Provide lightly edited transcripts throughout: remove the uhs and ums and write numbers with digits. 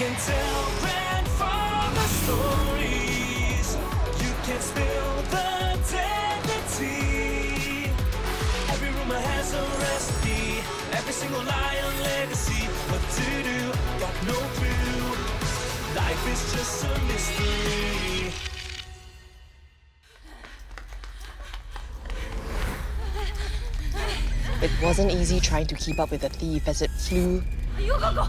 can tell right from the stories. You can spill the deadly tea. Every rumor has a recipe. Every single lie a legacy. What to do? Got no clue. Life is just a mystery. It wasn't easy trying to keep up with the thief as it flew. You go!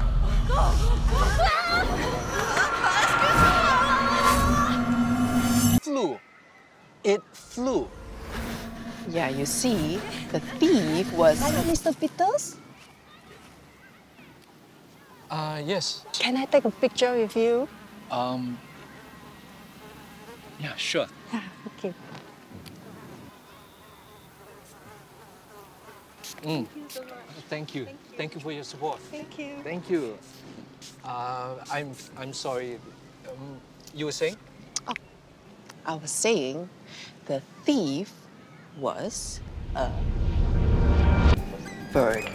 Flew. It flew. Yeah, you see, the thief was... Mr. Peters? Yes. Can I take a picture with you? Yeah, sure. Okay. Thank you. Thank you for your support. Thank you. Thank you. I'm sorry. You were saying? I was saying, the thief was a bird.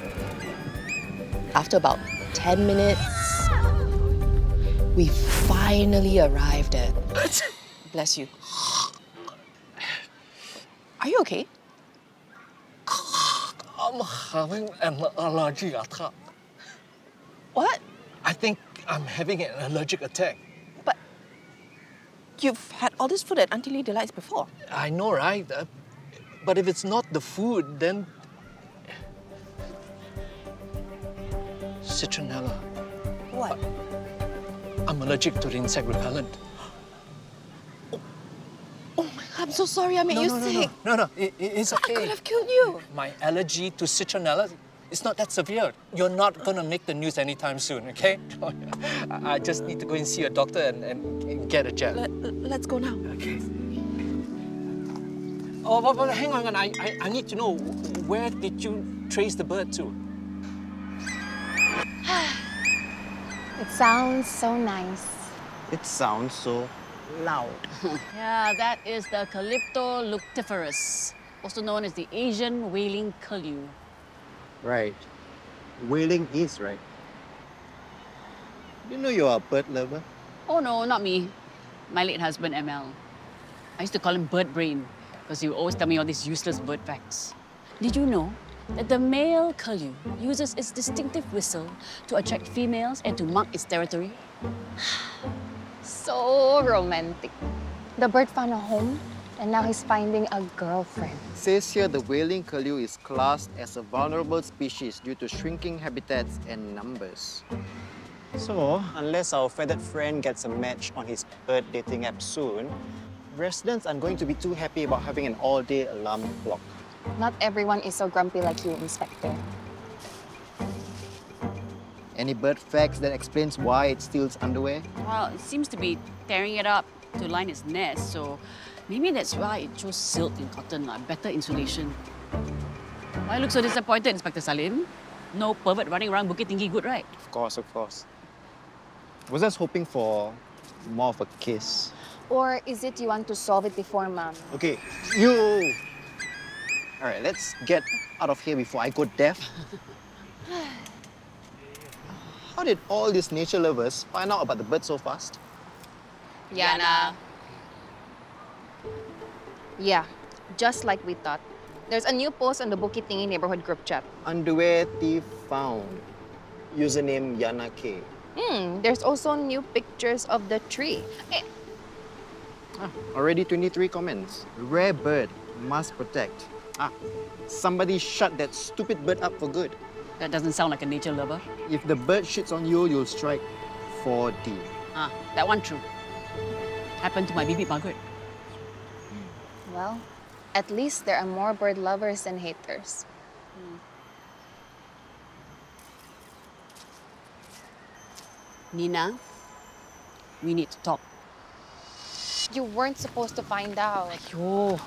After about 10 minutes, we finally arrived at... Bless you. Are you okay? I'm having an allergic attack. What? I think I'm having an allergic attack. But you've had all this food at Aunty Lee Delights before. I know, right? But if it's not the food, then... Citronella. What? I'm allergic to the insect repellent. Oh my God, I'm so sorry I made you sick. No, it's okay. I could have killed you. My allergy to citronella, it's not that severe. You're not gonna make the news anytime soon, okay? I just need to go and see a doctor and get a jab. Let's go now. Okay. Oh, but hang on, I need to know, where did you trace the bird to? It sounds so nice. It sounds so loud. Yeah, that is the Calypto luctiferus, also known as the Asian whaling curlew. Right. Whaling is right. You know you're a bird lover? Oh no, not me. My late husband, ML. I used to call him bird brain because he would always tell me all these useless bird facts. Did you know that the male curlew uses its distinctive whistle to attract females and to mark its territory? So romantic. The bird found a home, and now he's finding a girlfriend. Says here the whaling curlew is classed as a vulnerable species due to shrinking habitats and numbers. So, unless our feathered friend gets a match on his bird dating app soon, residents aren't going to be too happy about having an all-day alarm clock. Not everyone is so grumpy like you, Inspector. Any bird facts that explains why it steals underwear? Well, it seems to be tearing it up to line its nest, so maybe that's why it chose silk and cotton, better insulation. Why look so disappointed, Inspector Salim? No pervert running around Bukit Tinggi good, right? Of course. I was just hoping for more of a kiss. Or is it you want to solve it before Mom? Okay, you! All right, let's get out of here before I go deaf. How did all these nature lovers find out about the bird so fast? Yana. Yeah, just like we thought. There's a new post on the Bukit Tinggi neighborhood group chat. Underwear thief found. Username Yana K. There's also new pictures of the tree. Eh, Already 23 comments. Rare bird, must protect. Somebody shut that stupid bird up for good. That doesn't sound like a nature lover. If the bird shits on you, you'll strike 4D. That one true. Happened to my baby Margaret. well, at least there are more bird lovers than haters. Nina, we need to talk. You weren't supposed to find out. Yo,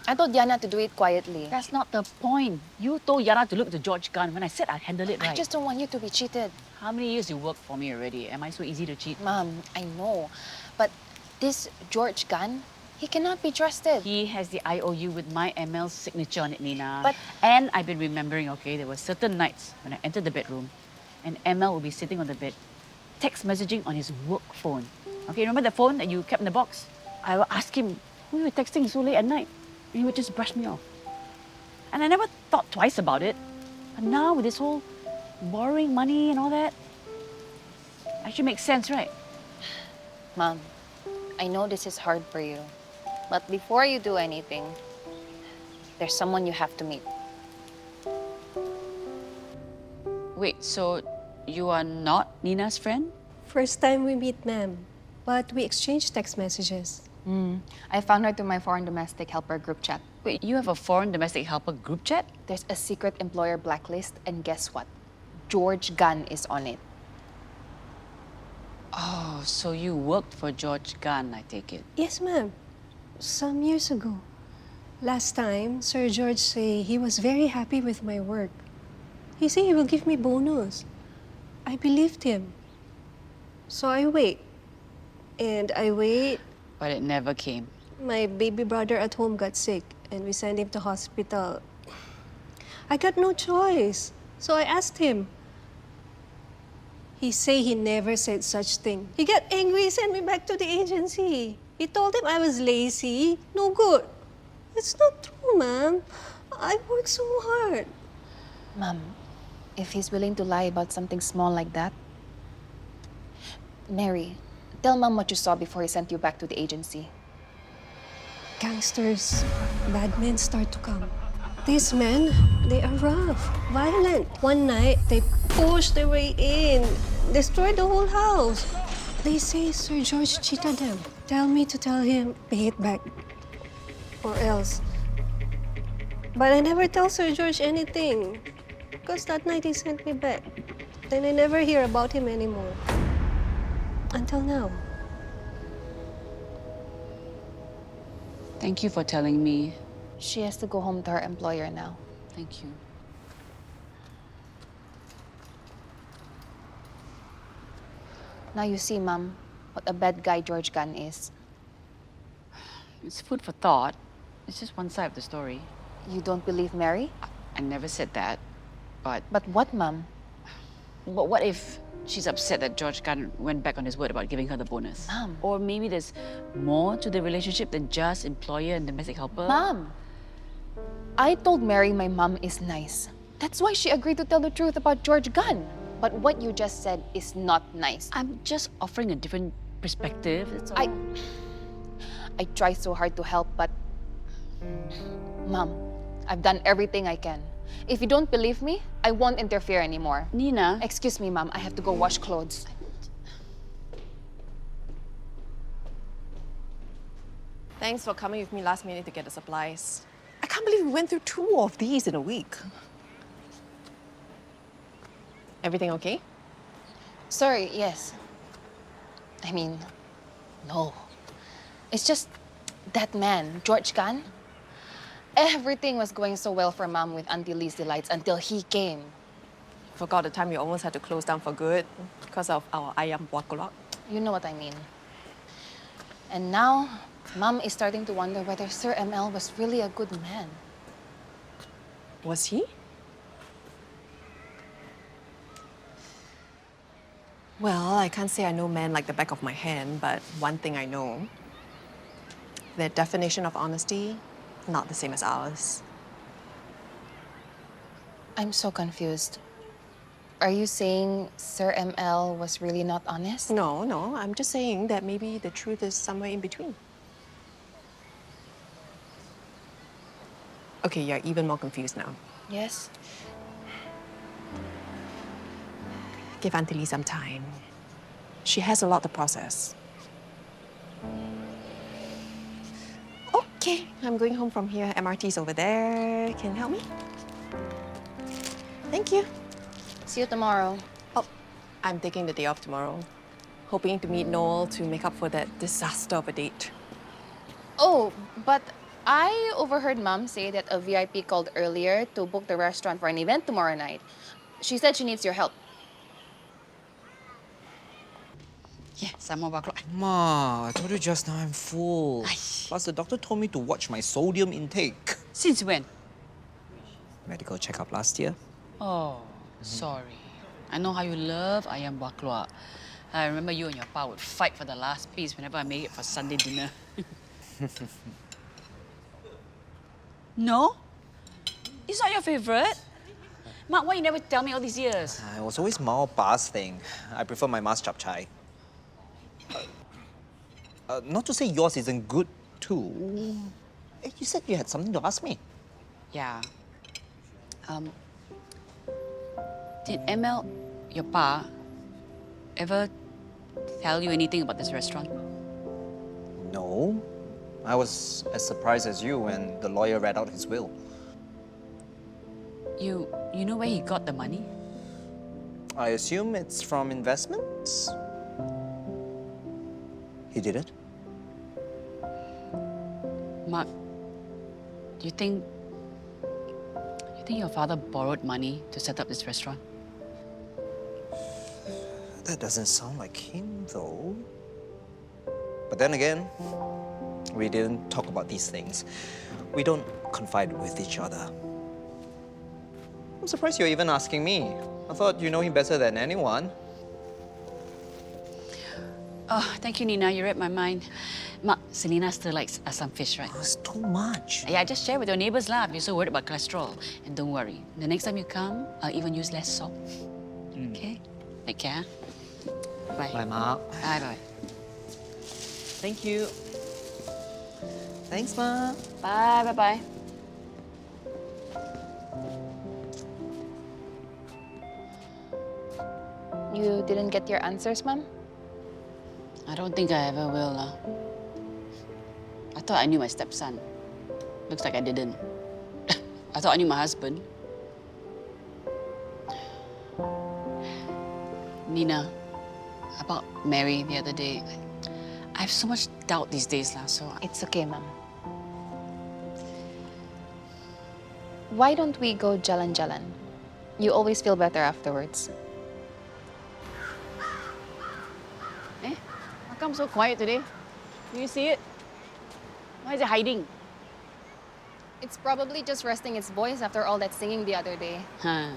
I told Yana to do it quietly. that's not the point. You told Yana to look at the George gun when I said I'd handle it right. I just don't want you to be cheated. How many years you worked for me already? Am I so easy to cheat? Mom, I know. But this George Gunn, he cannot be trusted. He has the IOU with my ML's signature on it, Nina. But- And I've been remembering, okay, there were certain nights when I entered the bedroom and ML would be sitting on the bed text messaging on his work phone. Okay, remember the phone that you kept in the box? I will ask him, who you were texting so late at night? And he would just brush me off. And I never thought twice about it. But now with this whole borrowing money and all that, actually makes sense, right? Mom, I know this is hard for you, but before you do anything, there's someone you have to meet. Wait, so you are not Nina's friend? First time we meet, ma'am. But we exchanged text messages. I found her through my foreign domestic helper group chat. Wait, you have a foreign domestic helper group chat? There's a secret employer blacklist, and guess what? George Gunn is on it. Oh, so you worked for George Gunn, I take it. Yes, ma'am. Some years ago. Last time, Sir George said he was very happy with my work. He said he will give me bonus. I believed him. So I wait. And I wait. But it never came. My baby brother at home got sick and we sent him to hospital. I got no choice. So I asked him. He said he never said such thing. He got angry, sent me back to the agency. He told him I was lazy, no good. It's not true, ma'am. I worked so hard. Mom, if he's willing to lie about something small like that, Mary, tell Mom what you saw before he sent you back to the agency. Gangsters, bad men start to come. These men, they are rough, violent. One night, they pushed their way in, destroyed the whole house. They say Sir George cheated them. Tell me to tell him, pay it back. Or else. But I never tell Sir George anything. Because that night he sent me back. Then I never hear about him anymore. Until now. Thank you for telling me. She has to go home to her employer now. Thank you. Now you see, Mom, what a bad guy George Gunn is. It's food for thought. It's just one side of the story. You don't believe Mary? I never said that. But What, Mom? what if she's upset that George Gunn went back on his word about giving her the bonus? Mom. Or maybe there's more to the relationship than just employer and domestic helper? Mom! I told Mary my mom is nice. That's why she agreed to tell the truth about George Gunn. But what you just said is not nice. I'm just offering a different perspective, that's all. I try so hard to help, but... Mom, I've done everything I can. If you don't believe me, I won't interfere anymore. Nina... Excuse me, Mom. I have to go wash clothes. Thanks for coming with me last minute to get the supplies. I can't believe we went through 2 of these in a week. Everything okay? Sorry, yes. I mean, no. It's just that man, George Gunn. Everything was going so well for Mom with Aunty Lee's delights until he came. Forgot the time we almost had to close down for good because of our ayam buah keluak. You know what I mean. And now, Mom is starting to wonder whether Sir ML was really a good man. Was he? Well, I can't say I know men like the back of my hand, but one thing I know, their definition of honesty, not the same as ours. I'm so confused. Are you saying Sir ML was really not honest? No, I'm just saying that maybe the truth is somewhere in between. Okay, you're even more confused now. Yes. Give Aunty Lee some time. She has a lot to process. Okay, I'm going home from here. MRT's over there. Can you help me? Thank you. See you tomorrow. Oh, I'm taking the day off tomorrow. Hoping to meet Noel to make up for that disaster of a date. Oh, but I overheard Mom say that a VIP called earlier to book the restaurant for an event tomorrow night. She said she needs your help. Yeah, some more buah keluak. Ma, I told you just now I'm full. Plus, the doctor told me to watch my sodium intake. Since when? Medical checkup last year. Oh, sorry. I know how you love ayam buah keluak. I remember you and your pa would fight for the last piece whenever I made it for Sunday dinner. No? It's not your favorite? Mark, why you never tell me all these years? It was always Mao Pa's thing. I prefer my ma's chap chai. Not to say yours isn't good too. You said you had something to ask me. Yeah. Did ML, your pa, ever tell you anything about this restaurant? No. I was as surprised as you when the lawyer read out his will. You know where he got the money? I assume it's from investments? He did it? Mark, do you think your father borrowed money to set up this restaurant? That doesn't sound like him, though. But then again, we didn't talk about these things. We don't confide with each other. I'm surprised you're even asking me. I thought you know him better than anyone. Oh, thank you, Nina. You read my mind. Mark, Selena still likes some fish, right? It's too much. Yeah, just share with your neighbors lah. If you're so worried about cholesterol. And don't worry, the next time you come, I'll even use less salt. Okay? Take care. Bye. Bye, Ma. Bye. Thank you. Thanks, Ma. Bye. You didn't get your answers, Mom? I don't think I ever will lah. I thought I knew my stepson. Looks like I didn't. I thought I knew my husband. Nina, about Mary the other day, I have so much doubt these days lah, so It's okay, Mom. Why don't we go jalan-jalan? You always feel better afterwards. How come so quiet today? Do you see it? Why is it hiding? It's probably just resting its voice after all that singing the other day. Huh.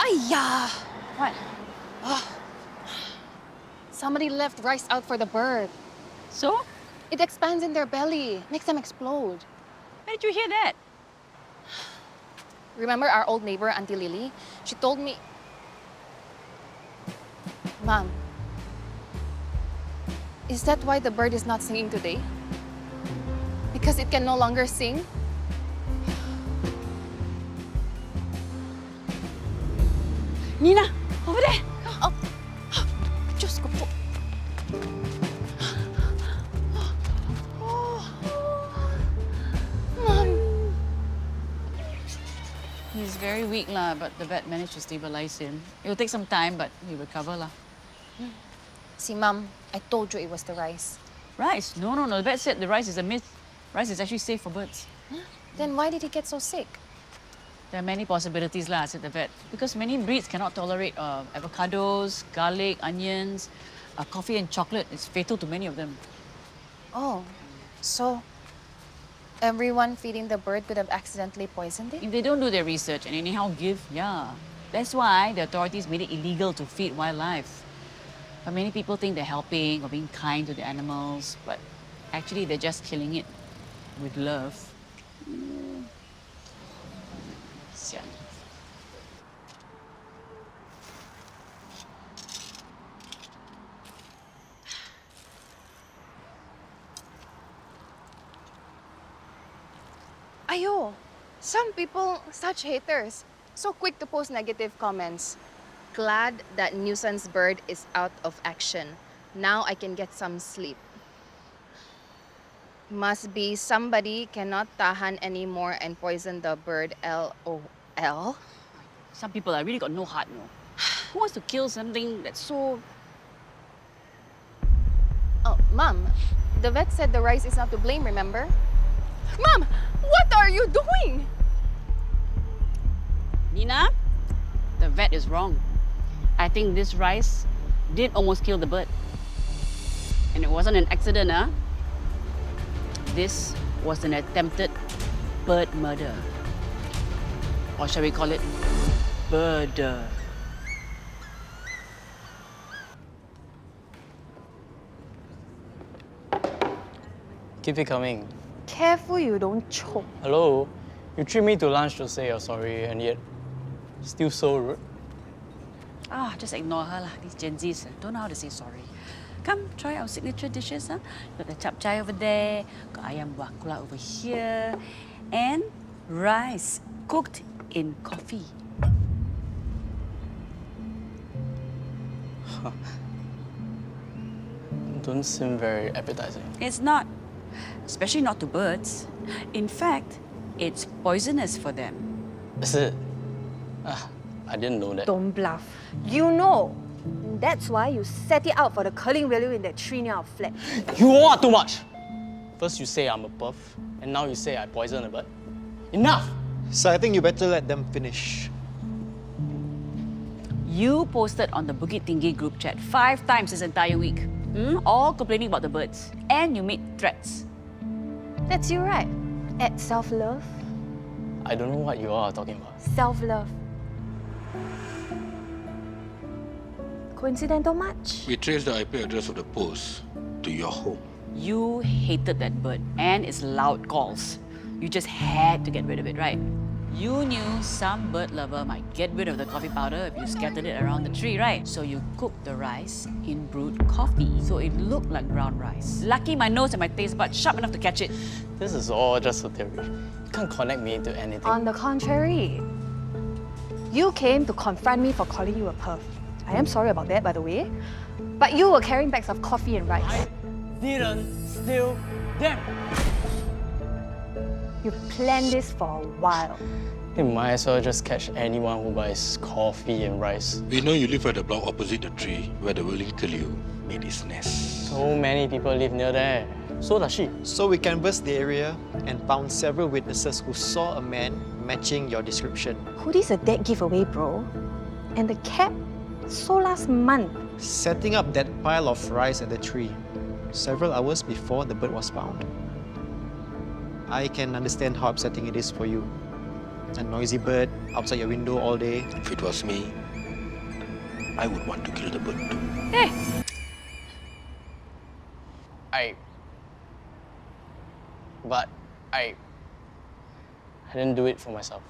Ayya! What? Somebody left rice out for the bird. So? It expands in their belly, makes them explode. Where did you hear that? Remember our old neighbor, Aunty Lee? She told me... Mom, is that why the bird is not singing today? Because it can no longer sing? Nina, over there! Oh, Diyos ko po. Mom! He's very weak lah, but the vet managed to stabilize him. It will take some time, but he'll recover lah. See, Mom, I told you it was the rice. Rice? No. The vet said the rice is a myth. Rice is actually safe for birds. Then why did he get so sick? There are many possibilities lah, said the vet. Because many breeds cannot tolerate avocados, garlic, onions, coffee and chocolate. It's fatal to many of them. Oh, so everyone feeding the bird could have accidentally poisoned it? If they don't do their research and anyhow give, yeah. That's why the authorities made it illegal to feed wildlife. But many people think they're helping or being kind to the animals, but actually they're just killing it with love. Sian. Ayo, some people, such haters, so quick to post negative comments. Glad that nuisance bird is out of action. Now I can get some sleep. Must be somebody cannot tahan anymore and poison the bird. LOL. Some people really got no heart, no. Who wants to kill something that's so... Oh, Mom, the vet said the rice is not to blame, remember? Mom, what are you doing? Nina, the vet is wrong. I think this rice did almost kill the bird. And it wasn't an accident, huh? This was an attempted bird murder. Or shall we call it birder? Keep it coming. Careful you don't choke. Hello? You treat me to lunch to say you're sorry and yet still so rude. Just ignore her lah. These Gen Zs don't know how to say sorry. Come, try our signature dishes. Got the chap chai over there, got ayam buah keluak over here, and rice cooked in coffee. Don't seem very appetizing. It's not, especially not to birds. In fact, it's poisonous for them. Is it? I didn't know that. Don't bluff. You know. That's why you set it out for the curling value in that tree near our flat. You are too much! First you say I'm a puff, and now you say I poison a bird. Enough! So I think you better let them finish. You posted on the Bukit Tinggi group chat 5 times this entire week. All complaining about the birds. And you made threats. That's you, right? At self-love. I don't know what you all are talking about. Self-love. Coincidental much? We traced the IP address of the post to your home. You hated that bird and its loud calls. You just had to get rid of it, right? You knew some bird lover might get rid of the coffee powder if you scattered it around the tree, right? So you cooked the rice in brewed coffee, so it looked like brown rice. Lucky my nose and my taste buds sharp enough to catch it. This is all just a theory. You can't connect me to anything. On the contrary, you came to confront me for calling you a perv. I am sorry about that, by the way. But you were carrying bags of coffee and rice. I didn't steal them. You planned this for a while. You might as well just catch anyone who buys coffee and rice. We know you live at the block opposite the tree where the willing Kaliu made his nest. So many people live near there. So does she. So we canvassed the area and found several witnesses who saw a man matching your description. Hoodie's a dead giveaway, bro. And the cap, so last month. Setting up that pile of rice at the tree several hours before the bird was found. I can understand how upsetting it is for you. A noisy bird outside your window all day. If it was me, I would want to kill the bird too. Hey! I didn't do it for myself.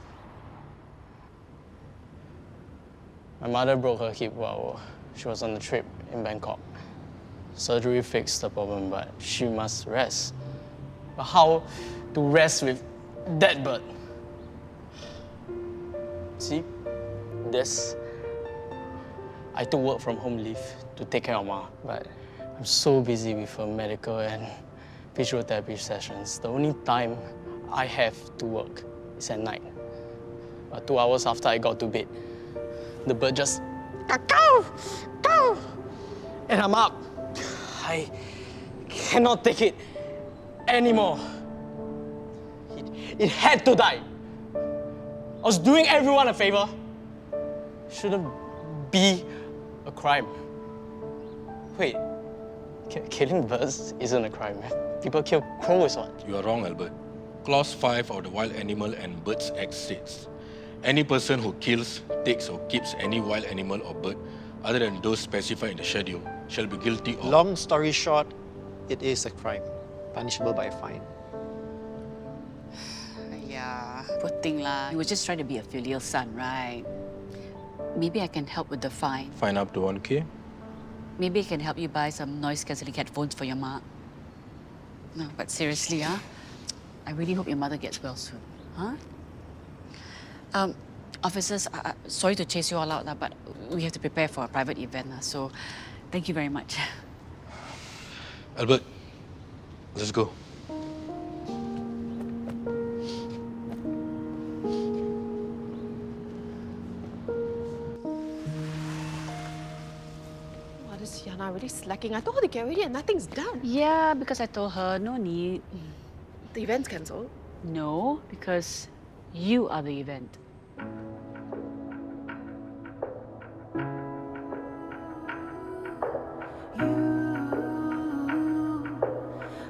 My mother broke her hip while she was on the trip in Bangkok. Surgery fixed the problem, but she must rest. But how to rest with that bird? See, I took work from home leave to take care of Ma, but I'm so busy with her medical and physiotherapy sessions. The only time I have to work is at night. But 2 hours after I got to bed, the bird just caw, caw, and I'm up. I cannot take it anymore. It had to die. I was doing everyone a favor. Shouldn't be a crime. Wait, killing birds isn't a crime. People kill crows, what? You are wrong, Albert. Clause 5 of the Wild Animal and Birds Act states, any person who kills, takes or keeps any wild animal or bird other than those specified in the schedule shall be guilty of... Long story short, it is a crime, punishable by a fine. Yeah, poor thing lah. He was just trying to be a filial son, right? Maybe I can help with the fine. Fine up to 1K? Maybe I can help you buy some noise-cancelling headphones for your ma. No, but seriously, I really hope your mother gets well soon, Officers, sorry to chase you all out, but we have to prepare for a private event, so thank you very much. Albert, let's go. Wow, this Yana really slacking. I told her to get ready and nothing's done. Yeah, because I told her no need. The event's cancelled. No, because you are the event.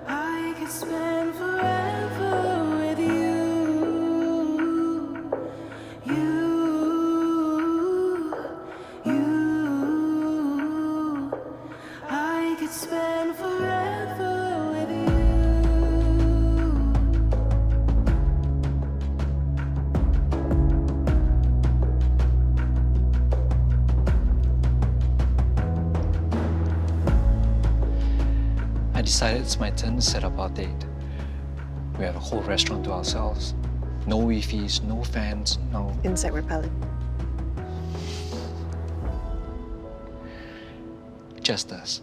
I could spend forever with you. I could spend forever with you. decided it's my turn to set up our date. We have a whole restaurant to ourselves. No Wi-Fi's, no fans, no... Insect repellent. Just us.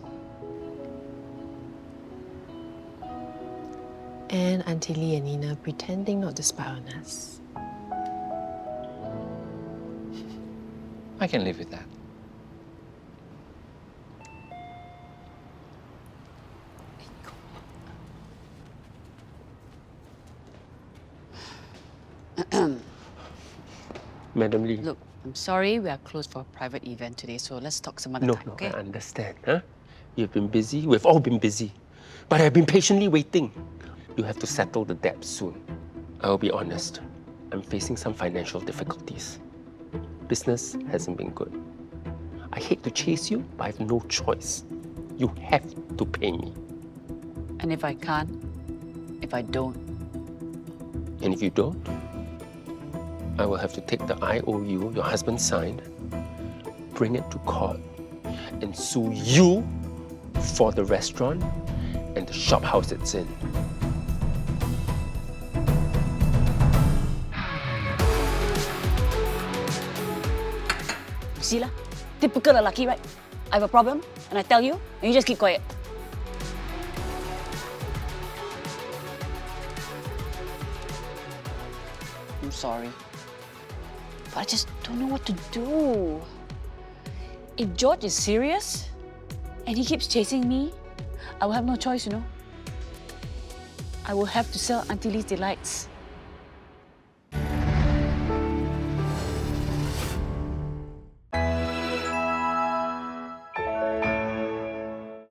And Aunty Lee and Nina pretending not to spy on us. I can live with that. Madam Lee. Look, I'm sorry we are closed for a private event today, so let's talk some other time, okay? I understand, huh? You've been busy, we've all been busy. But I've been patiently waiting. You have to settle the debt soon. I'll be honest, I'm facing some financial difficulties. Business hasn't been good. I hate to chase you, but I have no choice. You have to pay me. And if I can't, if I don't, And if you don't, I will have to take the IOU your husband signed, bring it to court, and sue you for the restaurant and the shop house it's in. see lah, typical lelaki, right? I have a problem, and I tell you, and you just keep quiet. I'm sorry, but I just don't know what to do. If George is serious, and he keeps chasing me, I will have no choice, you know. I will have to sell Aunty Lee's Delights.